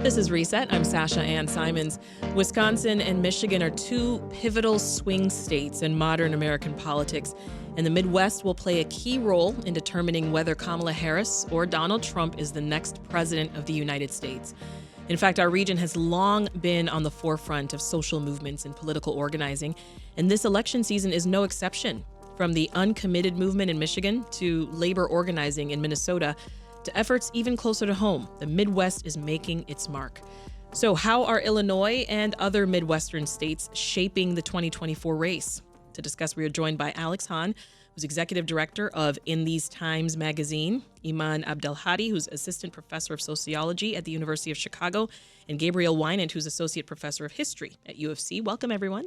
This is Reset. I'm Sasha-Ann Simons. Wisconsin and Michigan are two pivotal swing states in modern American politics, and the Midwest will play a key role in determining whether Kamala Harris or Donald Trump is the next president of the United States. In fact, our region has long been on the forefront of social movements and political organizing, and this election season is no exception. From the uncommitted movement in Michigan to labor organizing in Minnesota, to efforts even closer to home, the Midwest is making its mark. So how are Illinois and other Midwestern states shaping the 2024 race? To discuss, we are joined by Alex Hahn, who's executive director of In These Times magazine, Iman Abdelhadi, who's assistant professor of sociology at the University of Chicago, and Gabriel Wynant, who's associate professor of history at U of C. Welcome, everyone.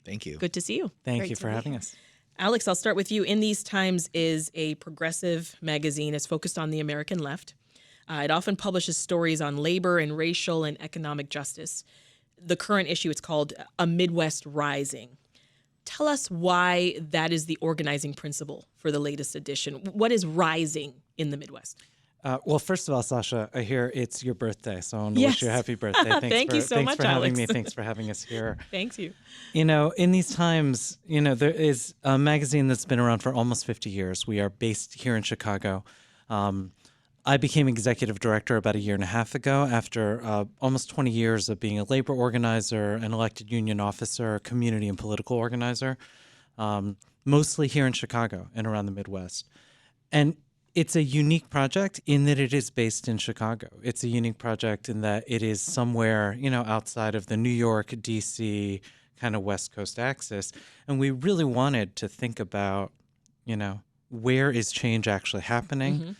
Thank you. Good to see you. Thank you for having us. Alex, I'll start with you. In These Times is a progressive magazine. It's focused on the American left. It often publishes stories on labor and racial and economic justice. The current issue, it's called A Midwest Rising. Tell us why that is the organizing principle for the latest edition. What is rising in the Midwest? Well, first of all, Sasha, I hear it's your birthday, so I want to wish you a happy birthday. Thank you so much, Thanks for having Alex. me. Thanks for having us here. Thanks you. You know, In These Times, there is a magazine that's been around for almost 50 years. We are based here in Chicago. I became executive director about a year and a half ago after almost 20 years of being a labor organizer, an elected union officer, community and political organizer, mostly here in Chicago and around the Midwest. And it's a unique project in that it is based in Chicago. It's a unique project in that it is somewhere, outside of the New York, D.C., kind of West Coast axis. And we really wanted to think about, where is change actually happening?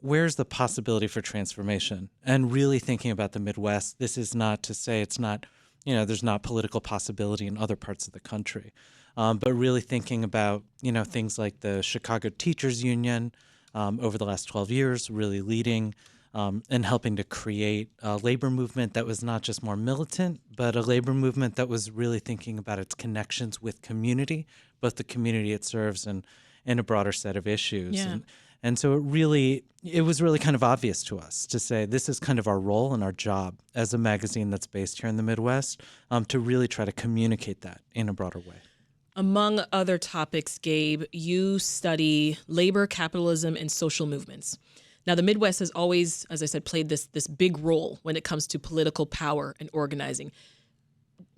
Where's the possibility for transformation? And really thinking about the Midwest. This is not to say it's not, there's not political possibility in other parts of the country. But really thinking about, things like the Chicago Teachers Union, over the last 12 years, really leading and helping to create a labor movement that was not just more militant, but a labor movement that was really thinking about its connections with community, both the community it serves and a broader set of issues. Yeah. And so it was really kind of obvious to us to say this is kind of our role and our job as a magazine that's based here in the Midwest, to really try to communicate that in a broader way. Among other topics, Gabe, you study labor, capitalism, and social movements. Now, the Midwest has always, as I said, played this big role when it comes to political power and organizing.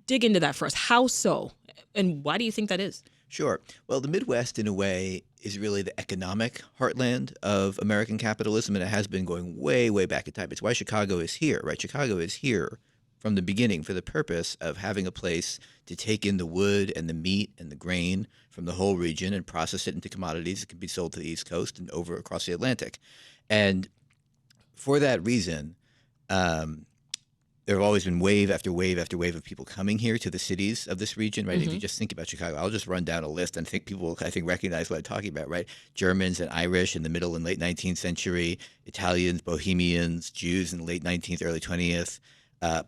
Dig into that for us. How so? And why do you think that is? Sure. Well, the Midwest, in a way, is really the economic heartland of American capitalism, and it has been going way, way back in time. It's why Chicago is here, right? Chicago is here from the beginning for the purpose of having a place to take in the wood and the meat and the grain from the whole region and process it into commodities that can be sold to the East Coast and over across the Atlantic. And for that reason, there have always been wave after wave after wave of people coming here to the cities of this region, right? If you just think about Chicago, I'll just run down a list and think people, recognize what I'm talking about, right? Germans and Irish in the middle and late 19th century, Italians, Bohemians, Jews in the late 19th, early 20th,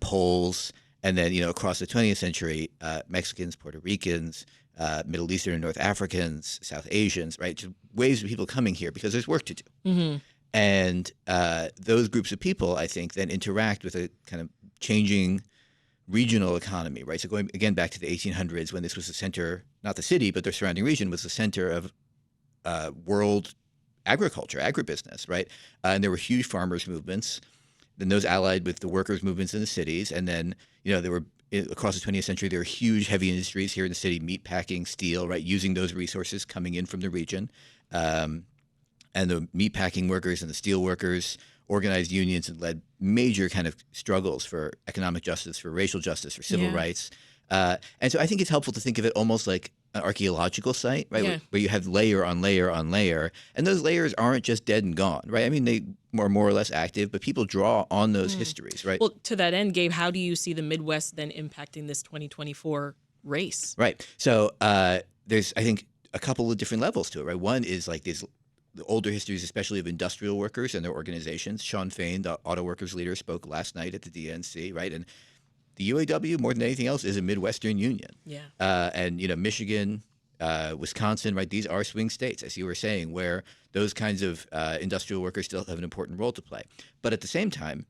Poles, and then, across the 20th century, Mexicans, Puerto Ricans, Middle Eastern and North Africans, South Asians, right? Just waves of people coming here because there's work to do. And those groups of people, I think, then interact with a kind of changing regional economy, right? So going, again, back to the 1800s when this was the center, not the city, but the surrounding region was the center of world agriculture, agribusiness, right? And there were huge farmers' movements. Then those allied with the workers' movements in the cities. And then, there were, across the 20th century, there were huge heavy industries here in the city, meat packing, steel, right, using those resources coming in from the region. And the meat packing workers and the steel workers organized unions and led major kind of struggles for economic justice, for racial justice, for civil rights. And so I think it's helpful to think of it almost like an archaeological site, right, where you have layer on layer on layer. And those layers aren't just dead and gone, right? I mean, they are more or less active, but people draw on those histories, right? Well, to that end, Gabe, how do you see the Midwest then impacting this 2024 race? Right. So there's, I think, a couple of different levels to it, right? One is like the older histories, especially of industrial workers and their organizations. Sean Fain, the auto workers leader, spoke last night at the DNC, right? And the UAW, more than anything else, is a Midwestern union. Yeah. And, Michigan, Wisconsin, right? These are swing states, as you were saying, where those kinds of industrial workers still have an important role to play. But at the same time,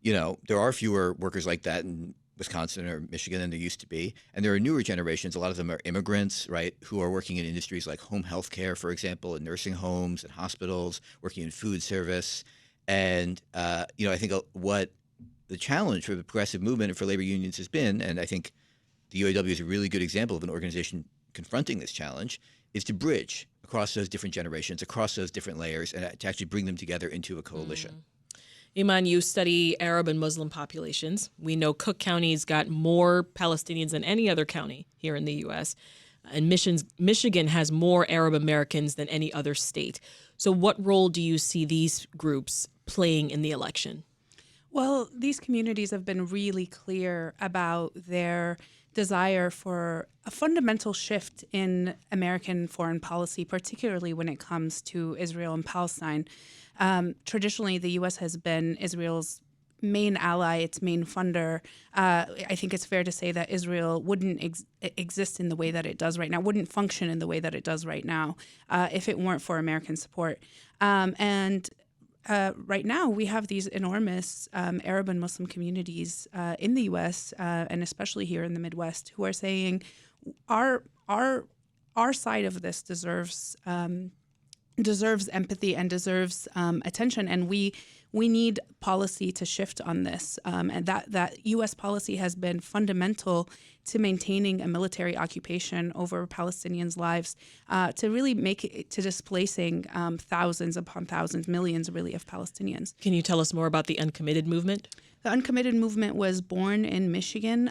there are fewer workers like that in Wisconsin or Michigan than there used to be. And there are newer generations. A lot of them are immigrants, right, who are working in industries like home health care, for example, in nursing homes and hospitals, working in food service. And, I think what the challenge for the progressive movement and for labor unions has been, and I think the UAW is a really good example of an organization confronting this challenge, is to bridge across those different generations, across those different layers, and to actually bring them together into a coalition. Iman, you study Arab and Muslim populations. We know Cook County's got more Palestinians than any other county here in the U.S., and Michigan has more Arab Americans than any other state. So what role do you see these groups playing in the election? Well, these communities have been really clear about their desire for a fundamental shift in American foreign policy, particularly when it comes to Israel and Palestine. Traditionally, the U.S. has been Israel's main ally, its main funder. I think it's fair to say that Israel wouldn't exist in the way that it does right now, wouldn't function in the way that it does right now if it weren't for American support. Right now, we have these enormous Arab and Muslim communities in the U.S. And especially here in the Midwest who are saying our side of this deserves empathy and deserves attention, and we need policy to shift on this. And that U.S. policy has been fundamental to maintaining a military occupation over Palestinians' lives, to really make it to displacing thousands upon thousands, millions really of Palestinians. Can you tell us more about the uncommitted movement? The uncommitted movement was born in Michigan.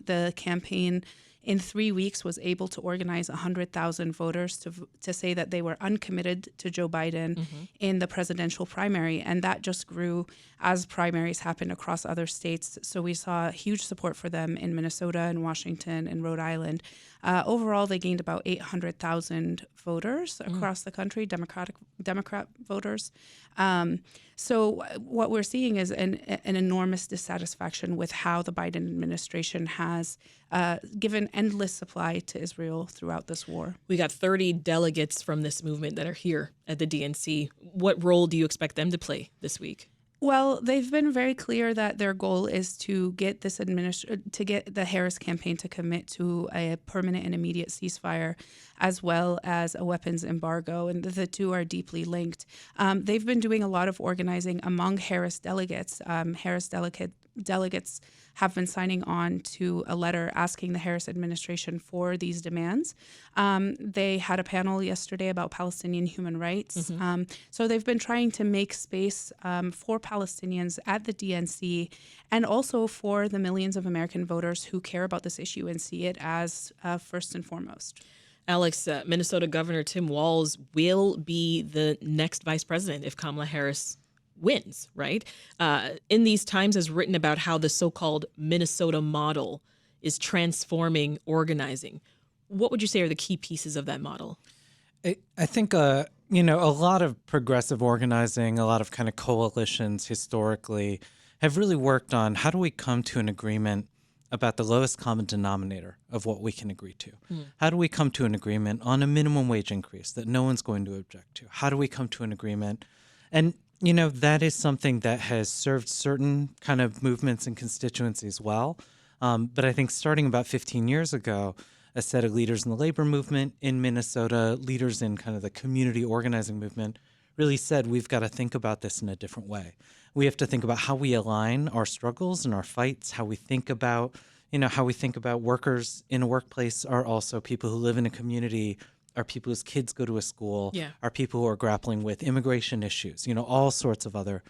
The campaign in 3 weeks was able to organize 100,000 voters to say that they were uncommitted to Joe Biden in the presidential primary. And that just grew as primaries happened across other states. So we saw huge support for them in Minnesota and Washington and Rhode Island. Overall, they gained about 800,000 voters across the country, Democrat voters. So what we're seeing is an enormous dissatisfaction with how the Biden administration has given endless supply to Israel throughout this war. We got 30 delegates from this movement that are here at the DNC. What role do you expect them to play this week? Well, they've been very clear that their goal is to get to get the Harris campaign to commit to a permanent and immediate ceasefire, as well as a weapons embargo, and the two are deeply linked. They've been doing a lot of organizing among Harris delegates. Delegates have been signing on to a letter asking the Harris administration for these demands. They had a panel yesterday about Palestinian human rights. So they've been trying to make space for Palestinians at the DNC, and also for the millions of American voters who care about this issue and see it as first and foremost. Alex, Minnesota Governor Tim Walz will be the next vice president if Kamala Harris wins, right? In these times has written about how the so-called Minnesota model is transforming organizing. What would you say are the key pieces of that model? I think, a lot of progressive organizing, a lot of kind of coalitions historically have really worked on how do we come to an agreement about the lowest common denominator of what we can agree to. How do we come to an agreement on a minimum wage increase that no one's going to object to? How do we come to an agreement? And that is something that has served certain kind of movements and constituencies well. But I think starting about 15 years ago, a set of leaders in the labor movement in Minnesota, leaders in kind of the community organizing movement, really said we've got to think about this in a different way. We have to think about how we align our struggles and our fights, how we think about, workers in a workplace are also people who live in a community, are people whose kids go to a school, are people who are grappling with immigration issues, all sorts of other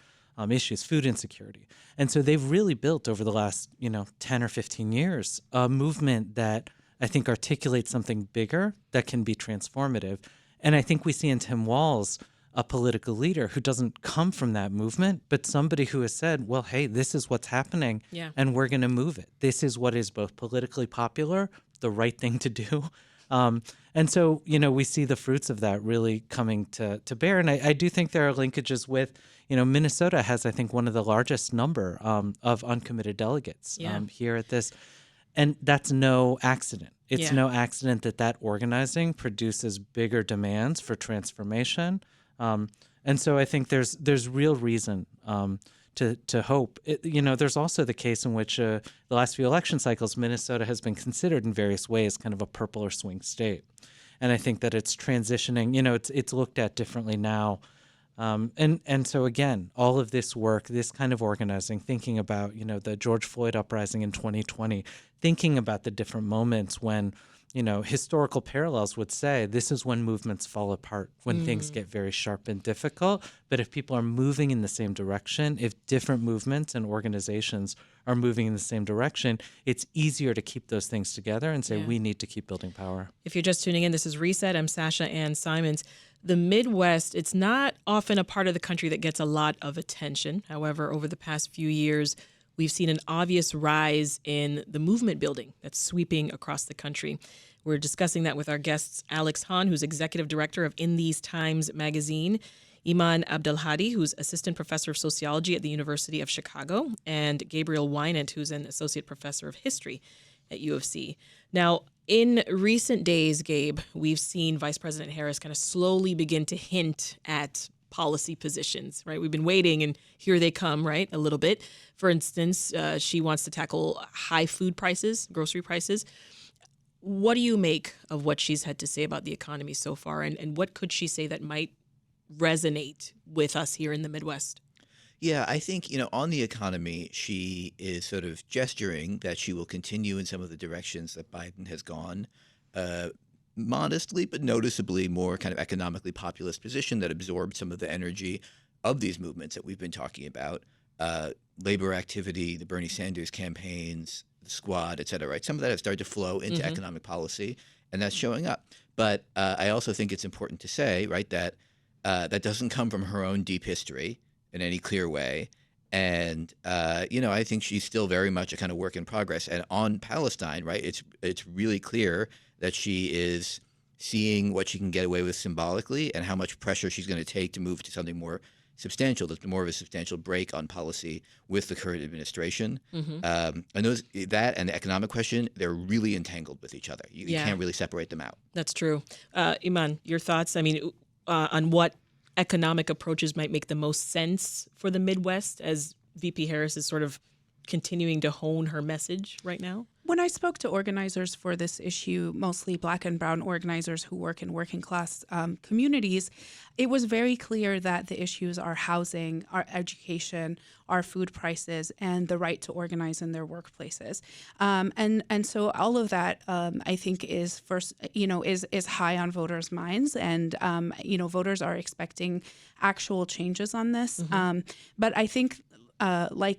issues, food insecurity. And so they've really built over the last, 10 or 15 years, a movement that I think articulates something bigger that can be transformative. And I think we see in Tim Walz a political leader who doesn't come from that movement, but somebody who has said, well, hey, this is what's happening, and we're going to move it. This is what is both politically popular, the right thing to do. And so, we see the fruits of that really coming to bear. And I do think there are linkages with, Minnesota has, I think, one of the largest number of uncommitted delegates here at this. And that's no accident. It's no accident that organizing produces bigger demands for transformation. And so I think there's real reason to to hope. There's also the case in which the last few election cycles, Minnesota has been considered in various ways kind of a purple or swing state. And I think that it's transitioning, it's looked at differently now. And so again, all of this work, this kind of organizing, thinking about, the George Floyd uprising in 2020, thinking about the different moments when, historical parallels would say this is when movements fall apart, when things get very sharp and difficult. But if people are moving in the same direction, if different movements and organizations are moving in the same direction, it's easier to keep those things together and say we need to keep building power. If you're just tuning in, this is Reset. I'm Sasha-Ann Simons. The Midwest, it's not often a part of the country that gets a lot of attention. However, over the past few years, we've seen an obvious rise in the movement building that's sweeping across the country. We're discussing that with our guests, Alex Hahn, who's executive director of In These Times magazine, Iman Abdelhadi, who's assistant professor of sociology at the University of Chicago, and Gabriel Wynant, who's an associate professor of history at U of C. Now, in recent days, Gabe, we've seen Vice President Harris kind of slowly begin to hint at policy positions, right? We've been waiting, and here they come, right? A little bit. For instance, she wants to tackle high food prices, grocery prices. What do you make of what she's had to say about the economy so far, and what could she say that might resonate with us here in the Midwest? Yeah, I think, on the economy, she is sort of gesturing that she will continue in some of the directions that Biden has gone, modestly but noticeably more kind of economically populist position that absorbed some of the energy of these movements that we've been talking about, labor activity, the Bernie Sanders campaigns, the Squad, et cetera, right? Some of that has started to flow into economic policy, and that's showing up. But I also think it's important to say, right, that that doesn't come from her own deep history in any clear way. And, I think she's still very much a kind of work in progress. And on Palestine, right, it's really clear that she is seeing what she can get away with symbolically and how much pressure she's going to take to move to something more substantial, that's more of a substantial break on policy with the current administration. And that and the economic question, they're really entangled with each other. You can't really separate them out. That's true. Iman, your thoughts, on what economic approaches might make the most sense for the Midwest as VP Harris is sort of continuing to hone her message right now? When I spoke to organizers for this issue, mostly Black and brown organizers who work in working class communities, it was very clear that the issues are housing, our education, our food prices, and the right to organize in their workplaces. And so all of that, I think, is first, is high on voters' minds, and voters are expecting actual changes on this. But I think, like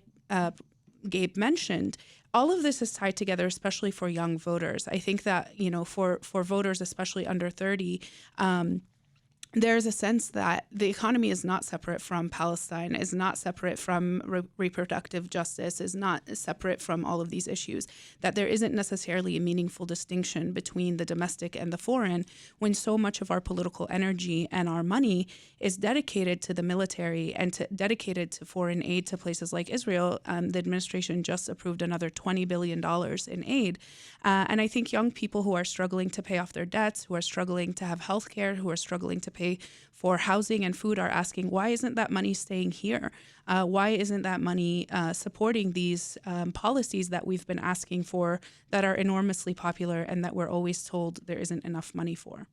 Gabe mentioned, all of this is tied together, especially for young voters. I think that, for voters, especially under 30, there's a sense that the economy is not separate from Palestine, is not separate from reproductive justice, is not separate from all of these issues, that there isn't necessarily a meaningful distinction between the domestic and the foreign when so much of our political energy and our money is dedicated to the military and dedicated to foreign aid to places like Israel. The administration just approved another $20 billion in aid. And I think young people who are struggling to pay off their debts, who are struggling to have health care, who are struggling to pay for housing and food are asking, why isn't that money staying here? Why isn't that money supporting these policies that we've been asking for that are enormously popular and that we're always told there isn't enough money for?